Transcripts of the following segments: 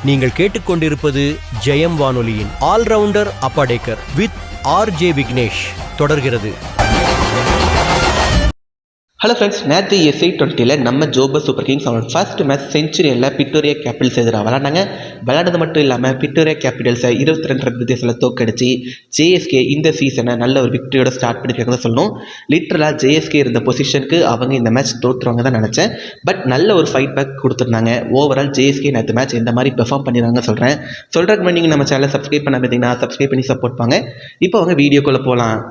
நீங்கள் கேட்டுக்கொண்டிருப்பது ஜெயம் வானொலியின் ஆல்ரவுண்டர் அப்பாடேக்கர் வித் ஆர்ஜே விக்னேஷ் தொடர்கிறது. ஹலோ ஃப்ரெண்ட்ஸ், நேற்று SA20 நம்ம ஜோபர் சூப்பர் கிங்ஸ் அவனோட ஃபர்ஸ்ட் மேட்ச் செஞ்சுரியில் பிக்டோரியா கேபிட்டல்ஸ் எதிராக விளாண்டாங்க. விளையாடுறது மட்டும் இல்லாமல் பிக்டோரியா கேபிட்டல்ஸை 22 ரன் வித்தியாசத்தில் தோக்கடிச்சு ஜேஎஸ்கே இந்த சீசனை நல்ல ஒரு விக்டரியோட ஸ்டார்ட் பண்ணியிருக்காங்க சொல்லணும். லிட்டரலாக ஜேஎஸ்கே இருந்த பொசிஷனுக்கு அவங்க இந்த மேட்ச் தோற்றுவாங்க தான் நினச்சேன். பட் நல்ல ஒரு ஃபைட் பேக் கொடுத்துருந்தாங்க. ஓவரால் ஜேஎஸ்கே நேற்று மேட்ச் எந்த மாதிரி பெர்ஃபார்ம் பண்ணிடுறாங்க சொல்கிறதுக்கு முன்னாடி நீங்கள் நம்ம சேனலை சப்ஸ்கிரைப் பண்ண பார்த்தீங்கன்னா சப்ஸ்கிரைப் பண்ணி சப்போர்ட் பண்ணுங்க. இப்போ அவங்க வீடியோக்குள்ளே போகலாம்.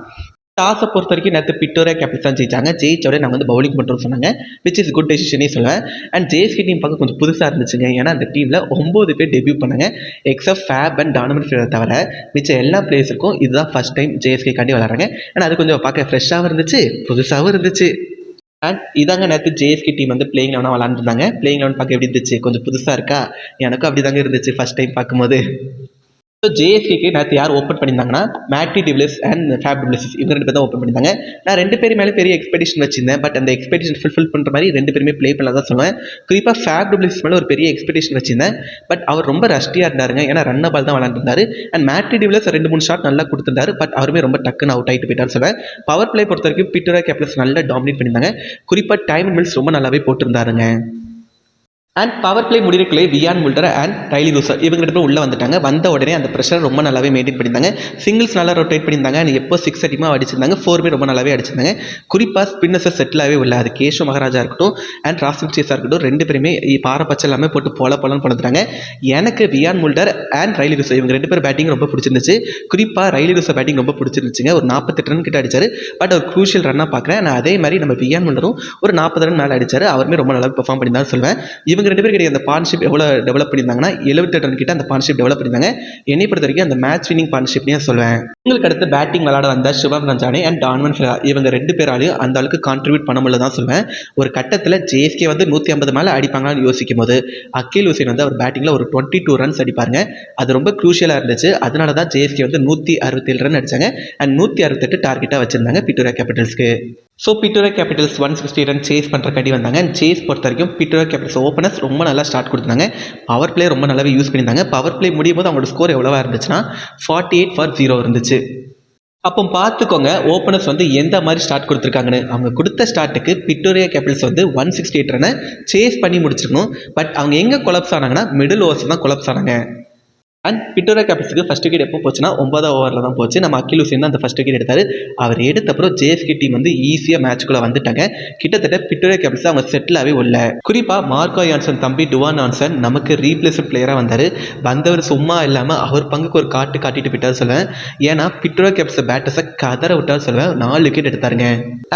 டாஸை பொறுத்த வரைக்கும் நேற்று பிக்டோரியா கேபிட்டல்ஸ் தான் ஜெயிச்சாங்க. ஜெயிச்சோட நாங்கள் வந்து பவுலிங் பண்ணுறோம்னு சொன்னாங்க, விச் இஸ் குட் டெசிஷனே சொல்லுவேன். அண்ட் ஜேஎஸ்கே டீம் பார்க்க கொஞ்சம் புதுசாக இருந்துச்சுங்க. ஏன்னா அந்த டீமில் 9 பேர் டெபியூ பண்ணாங்க, எக்ஸப்ட் ஃபேப் அண்ட் டாமினிக் ஃபிலரை தவிர மிச்ச எல்லா பிளேயர்ஸுக்கும் இதுதான் ஃபர்ஸ்ட் டைம் ஜேஎஸ்கே காண்டி விளாட்றாங்க. அண்ட் அது கொஞ்சம் பார்க்க ஃப்ரெஷ்ஷாகவும் இருந்துச்சு, புதுசாகவும் இருந்துச்சு. அண்ட் இதாங்க நேற்று ஜேஎஸ்கே டீம் வந்து பிளேயிங் லெவனாக விளாண்டுருந்தாங்க. பிளேயிங் லெவன் பார்க்க எப்படி இருந்துச்சு, கொஞ்சம் புதுசாக இருக்கா? எனக்கும் அப்படி தாங்க இருந்துச்சு ஃபர்ஸ்ட் டைம் பார்க்கும்போது. ஸோ ஜேஎஸ்கேக்கு நேற்று யார் ஓப்பன் பண்ணியிருந்தாங்கன்னா மேட்டி டிவிலியர்ஸ் அண்ட் ஃபேப் டிவிலியர்ஸ் இவங்க 2 பேர் தான் ஓப்பன் பண்ணியிருந்தாங்க. நான் 2 பேர் மேலே பெரிய எக்ஸ்பெக்டேஷன் வச்சிருந்தேன். பட் அந்த எக்ஸ்பெக்டேஷன் ஃபுல்ஃபில் பண்ணுற மாதிரி 2 பேருமே ப்ளே பண்ண தான் சொல்லுவேன். குறிப்பாக ஃபேப் டிவிலியர்ஸ் மேலே ஒரு பெரிய எக்ஸ்பெக்டேஷன் வச்சிருந்தேன். பட் அவர் ரொம்ப ரஷ்டியாக இருந்தாருங்க. ஏன்னா ரன்ன பால் தான் விளாண்டுருந்தாரு. அண்ட் மேட்டி டிவிலியர்ஸ் 2-3 ஷாட் நல்லா கொடுத்துருந்தாரு. பட் அவருமே ரொம்ப டக்குன்னு அவுட் ஆகிட்டு போயிட்டார் சொல்லுவேன். பவர் பிளே பொறுத்த வரைக்கும் பிக்டோரியா கேபிட்டல்ஸ் நல்லா டாமினேட் பண்ணியிருந்தாங்க. குறிப்பாக டைம் மில்ஸ் ரொம்ப நல்லாவே போட்டிருந்தாருங்க. அண்ட் பவர் பிளே முடிவுக்குள்ளே Wiaan Mulder and Rilee Rossouw இவங்க 2 பேரும் உள்ளே வந்துட்டாங்க. வந்த உடனே அந்த ப்ரெஷர் ரொம்ப நல்லாவே மெயின்டைன் பண்ணியிருந்தாங்க. சிங்கிள்ஸ் நல்லா ரொட்டேட் பண்ணியிருந்தாங்க. அண்ட் எப்போ 6 அதிகமாக அடிச்சிருந்தாங்க, 4 ரொம்ப நல்லாவே அடிச்சிருந்தாங்க. குறிப்பாக ஸ்பின்னர்ஸை செட்டிலாகவே உள்ள அது கேஷோ மகாராஜா இருக்கட்டும் அண்ட் ராசில் சேஸாக இருக்கட்டும் 2 பேருமே பாரபட்சம் எல்லாமே போட்டு போலன்னு பண்ணுறாங்க. எனக்கு Viaan Mulder and Rilee Rossouw இவங்க 2 பேர் பேட்டிங் ரொம்ப பிடிச்சிருந்துச்சு. குறிப்பாக ரைலி ரூசர் பேட்டிங் ரொம்ப பிடிச்சிருந்துச்சுங்க. ஒரு 48 ரன் கிட்ட அடிச்சார். பட் ஒரு க்ரூஷியல் ரன்னாக பார்க்குறேன். நான் அதே மாதிரி நம்ம வியான் முல்டரும் ஒரு 40 ரன் மேலே அடிச்சார். அவருமே ரொம்ப நல்லா பெர்ஃபார்ம் பண்ணியிருந்தாலும் சொல்லுவேன். இவங்க 2 பேர் கிடையாது அந்த பார்ட்னர்ஷிப் எவ்வளோ டெவலப் பண்ணியிருந்தாங்கன்னா 78 ரன் கிட்ட அந்த பார்ட்னர்ஷிப் டெவலப் பண்ணியிருந்தாங்க. என்னை பொறுத்த வரைக்கும் அந்த மேட்ச் வினிங் பார்ட்னர்ஷிப்னே சொல்லுவேன். உங்களுக்கு அடுத்து பேட்டிங் விளையாட வந்த சிவம் ரஞ்சானே அண்ட் டான்வன் ஃபிலா இவங்க 2 பேராலையும் அந்த அளவுக்கு கான்ட்ரிபியூட் பண்ண முடியல தான் சொல்லுவேன். ஒரு கட்டத்தில் ஜேஎஸ்கே வந்து 150 மேலே அடிப்பாங்களான்னு யோசிக்கும் போது அகில் ஹுசைன் வந்து அவர் பேட்டிங்கில் ஒரு 22 ரன்ஸ் அடிப்பாருங்க. அது ரொம்ப க்ரூஷியலாக இருந்துச்சு. அதனால தான் ஜேஎஸ்கே வந்து 167 ரன் அடித்தாங்க. அண்ட் 168 டார்கெட்டாக வச்சிருந்தாங்க பிக்டோரியா கேபிட்டல்ஸ்க்கு. ஸோ பிக்டோரியா கேபிட்டல்ஸ் 160 ரன் சேஸ் பண்ணுற கட்டி வந்தாங்க. அண்ட் சேஸ் பொறுத்த வரைக்கும் பிக்டோரியா கேபிட்டல்ஸ் ஓப்பனர்ஸ் ரொம்ப நல்லா ஸ்டார்ட் கொடுத்தாங்க. பவர் பிளே ரொம்ப நல்லாவே யூஸ் பண்ணியிருந்தாங்க. பவர் பிளே முடியும் போது அவங்களோட ஸ்கோர் எவ்வளோவா இருந்துச்சுன்னா 48-0 இருந்துச்சு. அப்போ பார்த்துக்கோங்க ஓப்பனர்ஸ் வந்து எந்த மாதிரி ஸ்டார்ட் கொடுத்துருக்காங்கன்னு. அவங்க கொடுத்த ஸ்டார்ட்டுக்கு பிக்டோரியா கேபிட்டல்ஸ் வந்து 168 ரனை சேஸ் பண்ணி முடிச்சிருக்கணும். பட் அவங்க எங்கே கொலாப்ஸ் ஆனாங்கன்னா மிடில் ஓவர்ஸ் தான் கொலாப்ஸ் ஆனாங்க. அண்ட் பிக்டோரியா கேபிட்டல்ஸுக்கு ஃபர்ஸ்ட் விக்கெட் எப்போ போச்சுன்னா 9வது ஓவரில் தான் போச்சு. நம்ம அகில் ஹுசைன் தான் அந்த ஃபர்ஸ்ட் விக்கெட் எடுத்தார். அவர் எடுத்த அப்புறம் ஜேஎஸ்கே டீம் வந்து ஈஸியாக மேட்ச்குள்ளே வந்துட்டாங்க. கிட்டத்தட்ட பிக்டோரியா கேபிட்டல்ஸ் அவங்க செட்டிலாகவே உள்ள. குறிப்பாக மார்க்கோ யான்சன் தம்பி டுவான் ஆன்சன் நமக்கு ரீப்ளேஸ்மெண்ட் பிளேயராக வந்தார். வந்தவர் சும்மா இல்லாமல் அவர் பங்குக்கு ஒரு காட்டிட்டு போயிட்டார் சொல்லுவேன். ஏன்னா பிக்டோரியா கேபிட்டல்ஸ் பேட்டர்ஸை கதற விட்டார் சொல்லுவேன். 4 விக்கெட் எடுத்தாருங்க.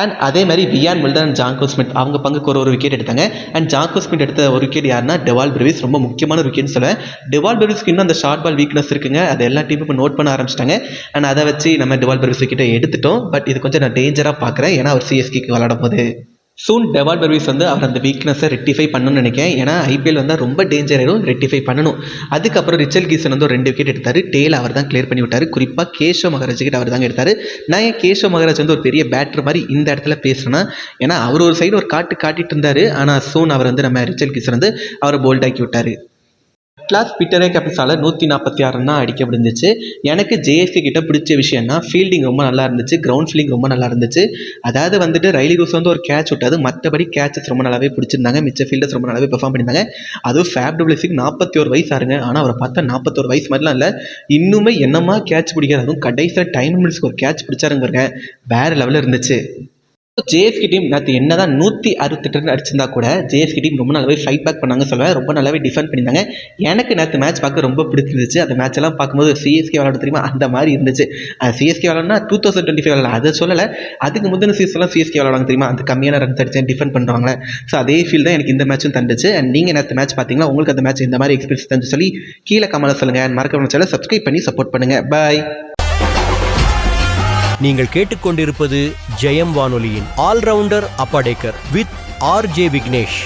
அண்ட் அதே மாதிரி Viaan Mulder and Django Smith அவங்க பங்குக்கு ஒரு விக்கெட் எடுத்தாங்க. அண்ட் ஜாங்கோ ஸ்மித் எடுத்த ஒரு விக்கெட் யாருன்னா டெவால் பிரவிஸ், ரொம்ப முக்கியமான ஒரு விக்கெட்னு சொல்லுவேன். டெவால் பிரவிஸ்க்கு இன்னும் அந்த ஷார்ட் பால் வீக்னஸ் இருக்குங்க. அது எல்லா டீமும் இப்போ நோட் பண்ண ஆரம்பிச்சிட்டாங்க. அண்ட் அதை வச்சு நம்ம டெவால் பிரவிஸ் கிட்ட எடுத்துட்டோம். பட் இது கொஞ்சம் நான் டேஞ்சராக பார்க்குறேன். ஏன்னா அவர் சிஎஸ்கேக்கு விளையாடும் போது சூன் டெவால் பர்வீஸ் வந்து அவர் அந்த வீக்னஸை ரெக்டிஃபை பண்ணணும்னு நினைக்கிறேன். ஏன்னா ஐபிஎல் வந்தால் ரொம்ப டேஞ்சர் ஆயிடும், ரெக்டிஃபை பண்ணணும். அதுக்கப்புறம் ரிச்சல் கீசன் வந்து ஒரு 2 விக்கெட் எடுத்தார். டேல் அவர் தான் கிளியர் பண்ணி விட்டார். குறிப்பாக கேஷோ மகாராஜ் கிட்ட அவர் தாங்க எடுத்தார். நான் ஏன் கேஷோ மகாராஜ் வந்து ஒரு பெரிய பேட்டர் மாதிரி இந்த இடத்துல பேசுகிறேன்னா, ஏன்னா அவர் ஒரு சைடு ஒரு காட்டிட்டு இருந்தார். ஆனால் சூன் அவர் வந்து நம்ம ரிச்சல் கீசன் வந்து அவரை போல்டாக்கி விட்டார். கிளாஸ் பிக்டோரியா கேபிட்டல்ஸால் 146 ரன் தான் அடிக்க முடிஞ்சிச்சு. எனக்கு ஜேஎஸ்கே கிட்ட பிடிச்ச விஷயம்னா ஃபீல்டிங் ரொம்ப நல்லா இருந்துச்சு, கிரவுண்ட் ஃபீல்டிங் ரொம்ப நல்லா இருந்துச்சு. அதாவது வந்துட்டு ரைலி ரூஸ் வந்து ஒரு கேட்ச் விட்டாது, மற்றபடி கேட்சஸ் ரொம்ப நல்லாவே பிடிச்சிருந்தாங்க. மிச்ச ஃபீல்டர்ஸ் ரொம்ப நல்லாவே பெர்ஃபார்ம் பண்ணியிருந்தாங்க. அதுவும் ஃபேப் டுப்ளெசிக்கு 41 வயசு ஆருங்க. ஆனால் அவரை பார்த்தா 41 வயசு மாதிரிலாம் இல்லை, இன்னுமே என்னமா கேட்ச் பிடிக்காது. அதுவும் கடைசியில் டைம் மினிட்ஸ்க்கு ஒரு கேட்ச் பிடிச்சாருங்க பாருங்க, வேறு லெவலில் இருந்துச்சு. ஜேஎஸ்கே டீம் நேற்று என்ன தான் 168 ரன் அடிச்சிருந்தா கூட ஜேஎஸ்கே டீம் ரொம்ப நல்லாவே ஃபைட் பேக் பண்ணாங்க சொல்லுவேன். ரொம்ப நல்லாவே டிஃபெண்ட் பண்ணியிருந்தாங்க. எனக்கு நேற்று மேட்ச் பார்க்க ரொம்ப பிடிச்சிருந்துச்சு. அந்த மேட்ச் எல்லாம் பார்க்கும்போது சிஎஸ்கே விளையாட தெரியுமா அந்த மாதிரி இருந்துச்சு. சிஎஸ்கே விளையாடுனா 2025 விளையாடல, அதை சொல்லலை. அதுக்கு முந்தின சீசன்லாம் சிஎஸ்கே விளையாடுவாங்க தெரியுமா, அந்த கம்மியான ரன்ஸ் அடிச்சு டிஃபெண்ட் பண்ணுறாங்க. ஸோ அதே ஃபீல் தான் எனக்கு இந்த மேட்சும் தந்துச்சு. அண்ட் நீங்கள் நேற்று மேட்ச் பார்த்தீங்களா, உங்களுக்கு அந்த மேட்ச் இந்த மாதிரி எக்ஸ்பீரியன்ஸ் தந்து சொல்லி கீழே கமெண்ட்ல சொல்லுங்கள். அண்ட் மறக்காம சேனலை சப்ஸ்கிரைப் பண்ணி சப்போர்ட் பண்ணுங்கள். பாய். நீங்கள் கேட்டுக்கொண்டிருப்பது ஜெயம் வானொலியின் ஆல்ரவுண்டர் அப்பாடேக்கர் வித் ஆர்ஜே விக்னேஷ்.